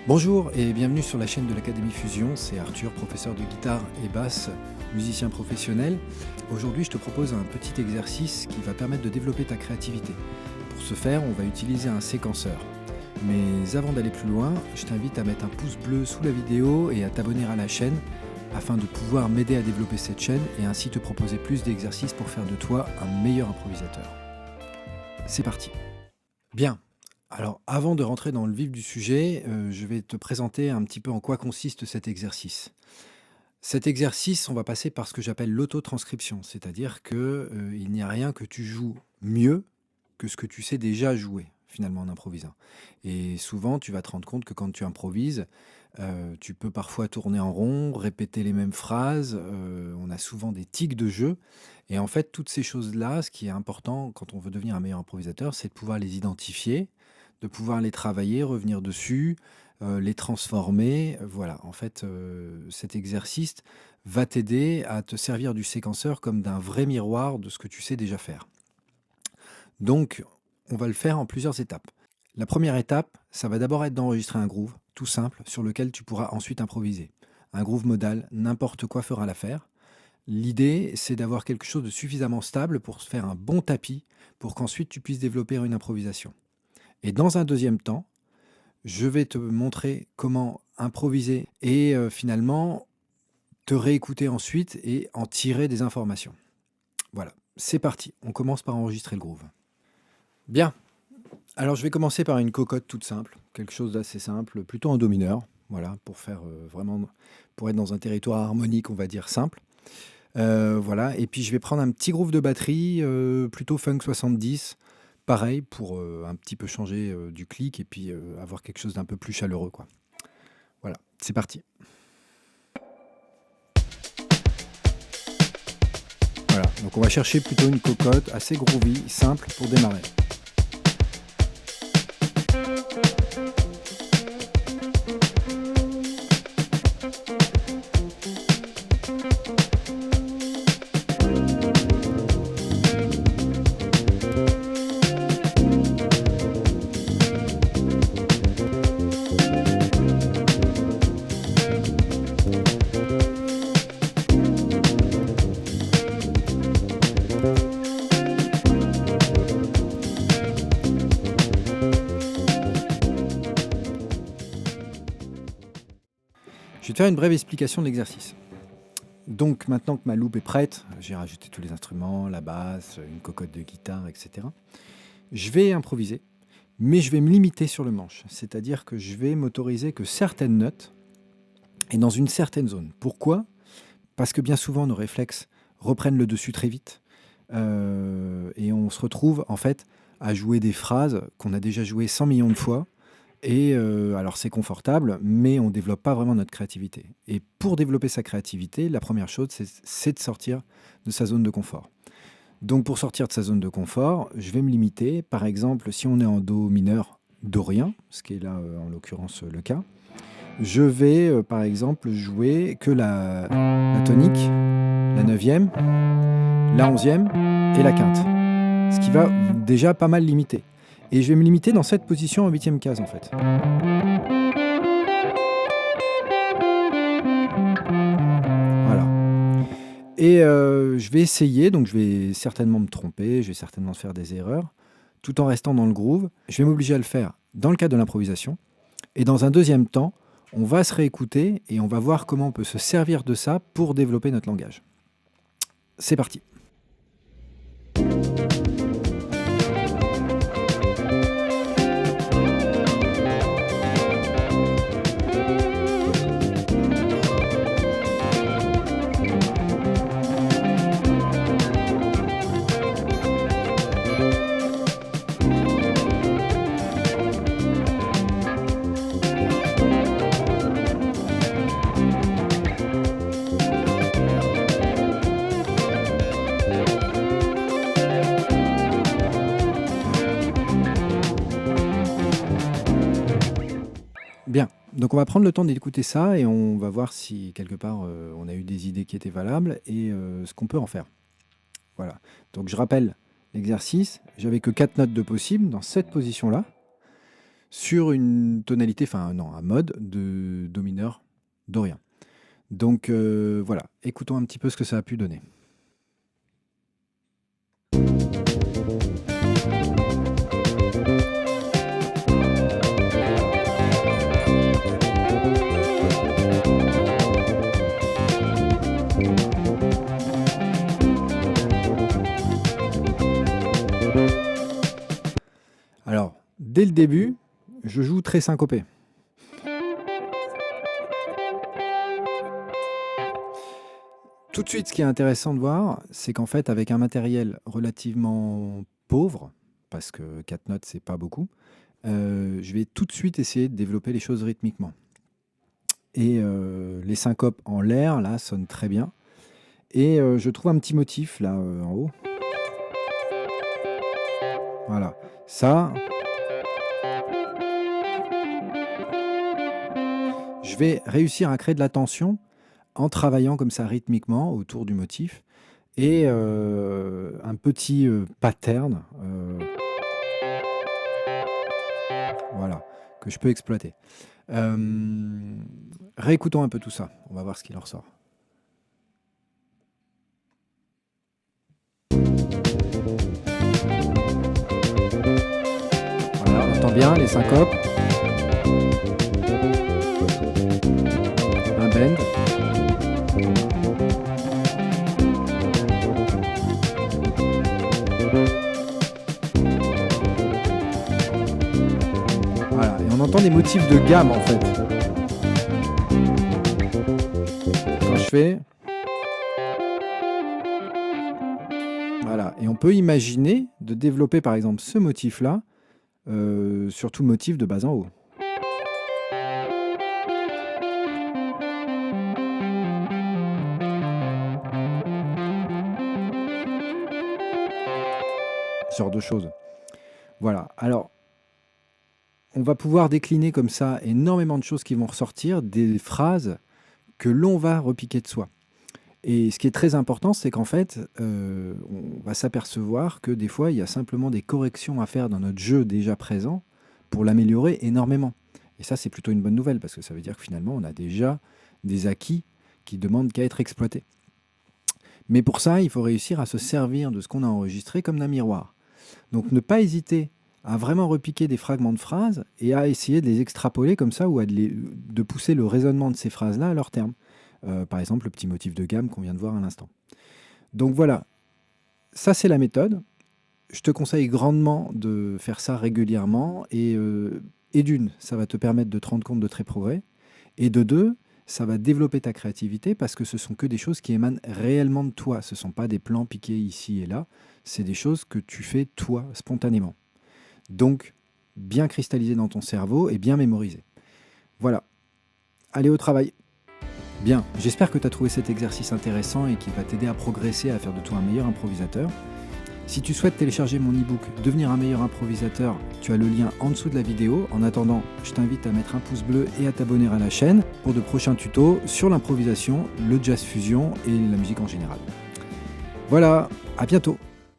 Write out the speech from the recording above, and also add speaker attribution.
Speaker 1: Bonjour et bienvenue sur la chaîne de l'Académie Fusion, c'est Arthur, professeur de guitare et basse, musicien professionnel. Aujourd'hui je te propose un petit exercice qui va permettre de développer ta créativité. Pour ce faire, on va utiliser un séquenceur. Mais avant d'aller plus loin, je t'invite à mettre un pouce bleu sous la vidéo et à t'abonner à la chaîne afin de pouvoir m'aider à développer cette chaîne et ainsi te proposer plus d'exercices pour faire de toi un meilleur improvisateur. C'est parti. Bien. Alors, avant de rentrer dans le vif du sujet, je vais te présenter un petit peu en quoi consiste cet exercice. Cet exercice, on va passer par ce que j'appelle l'autotranscription, c'est-à-dire que, il n'y a rien que tu joues mieux que ce que tu sais déjà jouer, finalement, en improvisant. Et souvent, tu vas te rendre compte que quand tu improvises, tu peux parfois tourner en rond, répéter les mêmes phrases, on a souvent des tics de jeu et en fait, toutes ces choses-là, ce qui est important quand on veut devenir un meilleur improvisateur, c'est de pouvoir les identifier, de pouvoir les travailler, revenir dessus, les transformer, voilà. En fait, cet exercice va t'aider à te servir du séquenceur comme d'un vrai miroir de ce que tu sais déjà faire. Donc, on va le faire en plusieurs étapes. La première étape, ça va d'abord être d'enregistrer un groove, tout simple, sur lequel tu pourras ensuite improviser. Un groove modal, n'importe quoi fera l'affaire. L'idée, c'est d'avoir quelque chose de suffisamment stable pour se faire un bon tapis, pour qu'ensuite tu puisses développer une improvisation. Et dans un deuxième temps, je vais te montrer comment improviser et finalement te réécouter ensuite et en tirer des informations. Voilà, c'est parti. On commence par enregistrer le groove. Bien. Alors je vais commencer par une cocotte toute simple, quelque chose d'assez simple, plutôt en do mineur, voilà, pour faire vraiment, pour être dans un territoire harmonique, on va dire simple. Voilà, et puis je vais prendre un petit groove de batterie, plutôt funk 70, pareil pour un petit peu changer du clic et puis avoir quelque chose d'un peu plus chaleureux, quoi. Voilà, c'est parti. Voilà, donc on va chercher plutôt une cocotte assez groovy, simple pour démarrer. Je vais te faire une brève explication de l'exercice. Donc maintenant que ma loupe est prête, j'ai rajouté tous les instruments, la basse, une cocotte de guitare, etc. Je vais improviser, mais je vais me limiter sur le manche. C'est-à-dire que je vais m'autoriser que certaines notes et dans une certaine zone. Pourquoi ? Parce que bien souvent, nos réflexes reprennent le dessus très vite. Et on se retrouve en fait à jouer des phrases qu'on a déjà jouées 100 millions de fois. Et alors c'est confortable, mais on ne développe pas vraiment notre créativité. Et pour développer sa créativité, la première chose, c'est de sortir de sa zone de confort. Donc pour sortir de sa zone de confort, je vais me limiter. Par exemple, si on est en do mineur dorien, ce qui est là en l'occurrence le cas, je vais par exemple jouer que la tonique, la 9e, la 11e et la quinte. Ce qui va déjà pas mal limiter. Et je vais me limiter dans cette position en 8e case en fait. Voilà. Et je vais essayer, donc je vais certainement me tromper, je vais certainement faire des erreurs, tout en restant dans le groove. Je vais m'obliger à le faire dans le cadre de l'improvisation. Et dans un deuxième temps, on va se réécouter et on va voir comment on peut se servir de ça pour développer notre langage. C'est parti. Bien, donc on va prendre le temps d'écouter ça et on va voir si quelque part on a eu des idées qui étaient valables et ce qu'on peut en faire. Voilà, donc je rappelle l'exercice, j'avais que 4 notes de possible dans cette position-là. sur une tonalité, enfin non, un mode de Do mineur dorien. Donc voilà, écoutons un petit peu ce que ça a pu donner. Alors, dès le début, je joue très syncopé. Tout de suite, ce qui est intéressant de voir, c'est qu'en fait, avec un matériel relativement pauvre, parce que 4 notes, c'est pas beaucoup, je vais tout de suite essayer de développer les choses rythmiquement. Et les syncopes en l'air, là, sonnent très bien. Et je trouve un petit motif, là, en haut. Voilà. Ça, je vais réussir à créer de la tension en travaillant comme ça rythmiquement autour du motif et un petit pattern voilà, que je peux exploiter. Réécoutons un peu tout ça, on va voir ce qu'il en ressort. Voilà, on entend bien les syncopes, un bend. Voilà, et on entend des motifs de gamme en fait. Quand je fais... Voilà, et on peut imaginer de développer par exemple ce motif-là sur tout le motif de bas en haut. Ce genre de choses. Voilà, alors on va pouvoir décliner comme ça énormément de choses qui vont ressortir, des phrases que l'on va repiquer de soi. Et ce qui est très important, c'est qu'en fait, on va s'apercevoir que des fois, il y a simplement des corrections à faire dans notre jeu déjà présent pour l'améliorer énormément. Et ça, c'est plutôt une bonne nouvelle, parce que ça veut dire que finalement, on a déjà des acquis qui demandent qu'à être exploités. Mais pour ça, il faut réussir à se servir de ce qu'on a enregistré comme d'un miroir. Donc ne pas hésiter à vraiment repiquer des fragments de phrases et à essayer de les extrapoler comme ça ou de pousser le raisonnement de ces phrases-là à leur terme. Par exemple, le petit motif de gamme qu'on vient de voir à l'instant. Donc voilà, ça c'est la méthode. Je te conseille grandement de faire ça régulièrement et d'une, ça va te permettre de te rendre compte de tes progrès et de deux, ça va développer ta créativité parce que ce sont que des choses qui émanent réellement de toi. Ce ne sont pas des plans piqués ici et là, c'est des choses que tu fais toi, spontanément. Donc, bien cristallisé dans ton cerveau et bien mémorisé. Voilà, allez au travail. Bien, j'espère que tu as trouvé cet exercice intéressant et qu'il va t'aider à progresser, à faire de toi un meilleur improvisateur. Si tu souhaites télécharger mon e-book « Devenir un meilleur improvisateur », tu as le lien en dessous de la vidéo. En attendant, je t'invite à mettre un pouce bleu et à t'abonner à la chaîne pour de prochains tutos sur l'improvisation, le jazz fusion et la musique en général. Voilà, à bientôt.